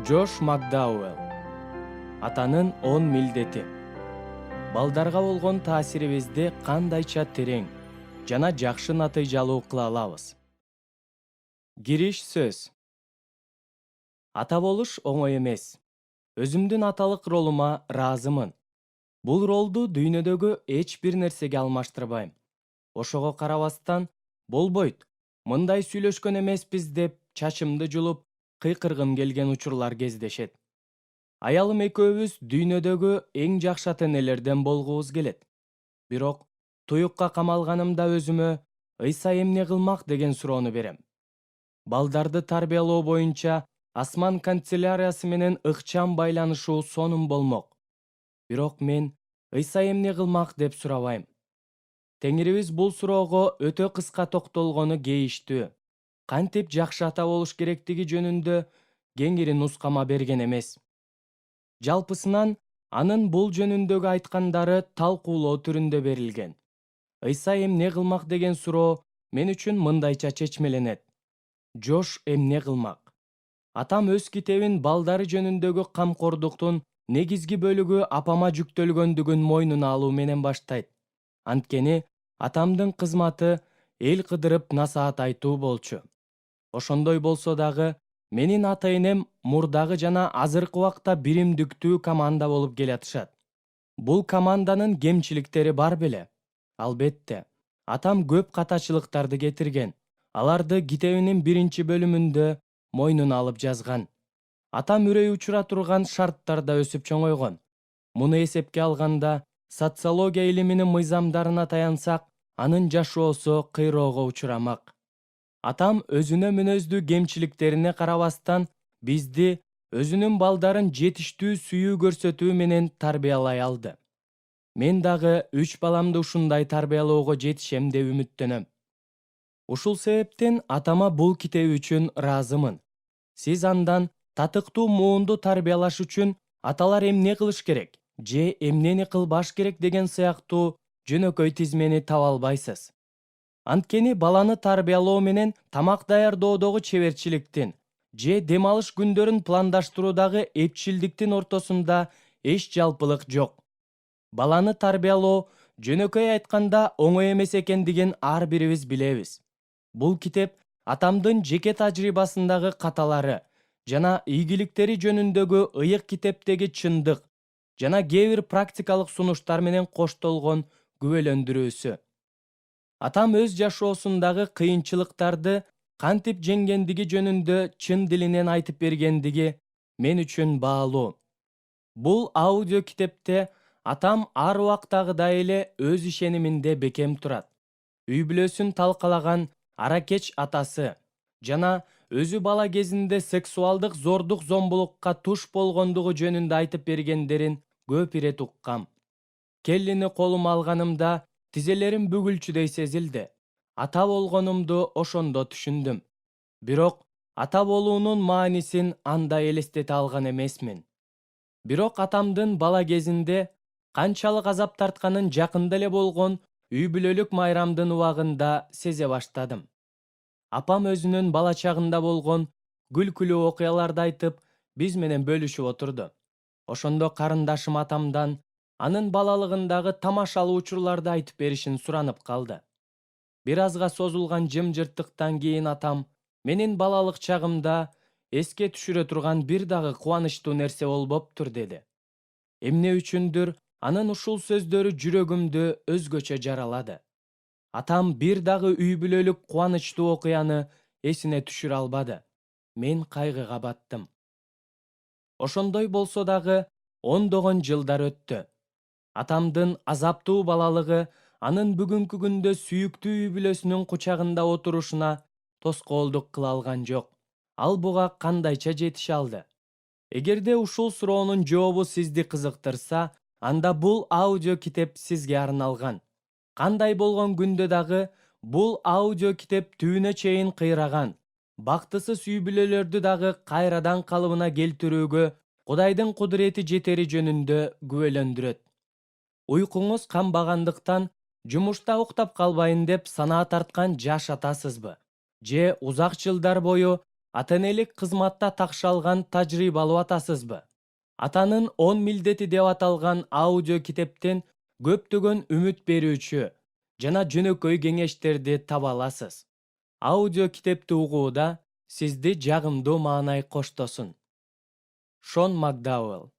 Джош Макдауэлл. Атанын 10 милдети. Балдарга болгон таасирибизди кандайча терең жана жакшы натыйжалуу кыла алабыз? Кириш сөз. Ата болуш оңой эмес. Өзүмдүн аталык ролума ыраазымын. Бул ролду дүйнөдөгү эч бир нерсеге алмаштырбайм. Ошого карабастан, болбойт, мындай сүйлөшкөн эмеспиз деп чачымды жулуп, кыйкыргым келген учурлар кездешет. Аялым экөөбүз дүйнөдөгү эң жакшы ата-энелерден болгубуз келет. Бирок туюкка камалганымда өзүмө ыйса эмне кылмак деген суроону берем. Балдарды тарбиялоо боюнча асман канцеляриясы менен ыкчам байланышуу сонун болмок. Бирок мен ыйса эмне кылмак деп сурабайм. Теңирибиз бул суроого өтө кыска токтолгону кейиштүү. Кантип жакшы ата болуш керектиги жөнүндө кеңири нускама берген эмес. Жалпысынан анын бул жөнүндөгү айткандары талкуулоо түрүндө берилген. Ыйса эмне кылмак деген суроо мен үчүн мындайча чечмеленет. Жош эмне кылмак? Атам өз китебин балдары жөнүндөгү камкордуктун негизги бөлүгү апама жүктөлгөндүгүн мойнуна алуу менен баштайт. Анткени атамдын кызматы эл кыдырып насаат айтуу болчу. Ошондой болсо дагы менин ата-энем мурдагы жана азыркы убакта биримдиктүү команда болуп келатышат. Бул команданын кемчиликтери бар беле? Албетте. Атам көп катачылыктарды кетирген. Аларды китебинин 1-бөлүмүндө мойнуна алып жазган. Атам үрөй учура турган шарттарда өсүп чоңойгон. Муну эсепке алганда, социология илиминин мыйзамдарына таянсак, анын жашоосу кыйроого учурамак. Атам өзүнө мүнөздүү кемчиликтерине карабастан, бизди өзүнүн балдарын жетиштүү сүйүү көрсөтүү менен тарбиялай алды. Мен дагы 3 баламды ушундай тарбиялоого жетишем деп үмүттөнөм. Ушул себептен атама бул китеби үчүн ыраазымын. Сиз андан татыктуу муунду тарбиялаш үчүн аталар эмне кылыш керек, же эмнени кылбаш керек деген сыяктуу жөнөкөй тизмени таба албайсыз. Анткени баланы тарбиялоо менен тамак даярдоодогу чеберчиликтин же дем алыш күндөрүн пландаштыруудагы эпчилдиктин ортосунда эч жалпылык жок. Баланы тарбиялоо жөнөкөй айтканда оңой эмес экендигин ар бирибиз билебиз. Бул китеп атамдын жеке тажрыйбасындагы каталары жана ийгиликтери жөнүндөгү ыйык китептеги чындык жана кээ бир практикалык сунуштар менен коштолгон күбөлөндүрүүсү. Атам өз жашоосундагы кыйынчылыктарды кантип жеңгендиги жөнүндө чын дилинен айтып бергендиги мен үчүн баалуу. Бул аудио китепте атам ар убактагыдай эле өз ишениминде бекем турат. Үй бүлөсүн талкалаган аракеч атасы жана өзү бала кезинде сексуалдык зордук зомбулукка туш болгондугу жөнүндө айтып бергендерин көп ирет уккам. Келлини колума алганымда тизелерим бүгүлчүдөй сезилди. Ата болгонумду ошондо түшүндүм. Бирок ата болуунун маанисин анда элестете алган эмесмин. Бирок атамдын бала кезинде канчалык азап тартканын жакында эле болгон үй бүлөлүк майрамдын убагында сезе баштадым. Апам өзүнүн бала чагында болгон күлкүлүү окуяларды айтып, биз менен бөлүшүп отурду. Ошондо карындашым атамдан анын балалыгындагы тамашалуу учурларды айтып беришин суранып калды. Бир азга созулган жымжырттыктан кийин атам менин балалык чагымда эске түшүрө турган бир дагы кубанычтуу нерсе болбоптур деди. Эмне үчүндүр анын ушул сөздөрү жүрөгүмдү өзгөчө жаралады. Атам бир дагы үй бүлөлүк кубанычтуу окуяны эсине түшүрө албады. Мен кайгыга баттым. Ошондой болсо дагы ондогон жылдар өттү. Атамдын азаптуу балалыгы анын бүгүнкү күндө сүйүктүү үй бүлөсүнүн кучагында отурушуна тоскоолдук кыла алган жок. Ал буга кандайча жетише алды? Эгерде ушул суроонун жообу сизди кызыктырса, анда бул аудио китеп сизге арналган. Кандай болгон күндө дагы бул аудио китеп түбүнө чейин кыйраган, бактысыз үй бүлөлөрдү дагы кайрадан калыбына келтирүүгө Кудайдын кудурети жетери жөнүндө күбөлөндүрөт. Уйкуңуз канбагандыктан жумушта уктап калбайын деп санаа тарткан жаш атасызбы? Же узак жылдар бою ата энелик кызматта такшалган тажрыйбалуу атасызбы? Атанын 10 милдети деп аталган аудио китептен көптөгөн үмүт берүүчү жана жөнөкөй кеңештерди таба аласыз. Аудио китепти угууда сизди жагымдуу маанай коштосун. Шон Макдауэлл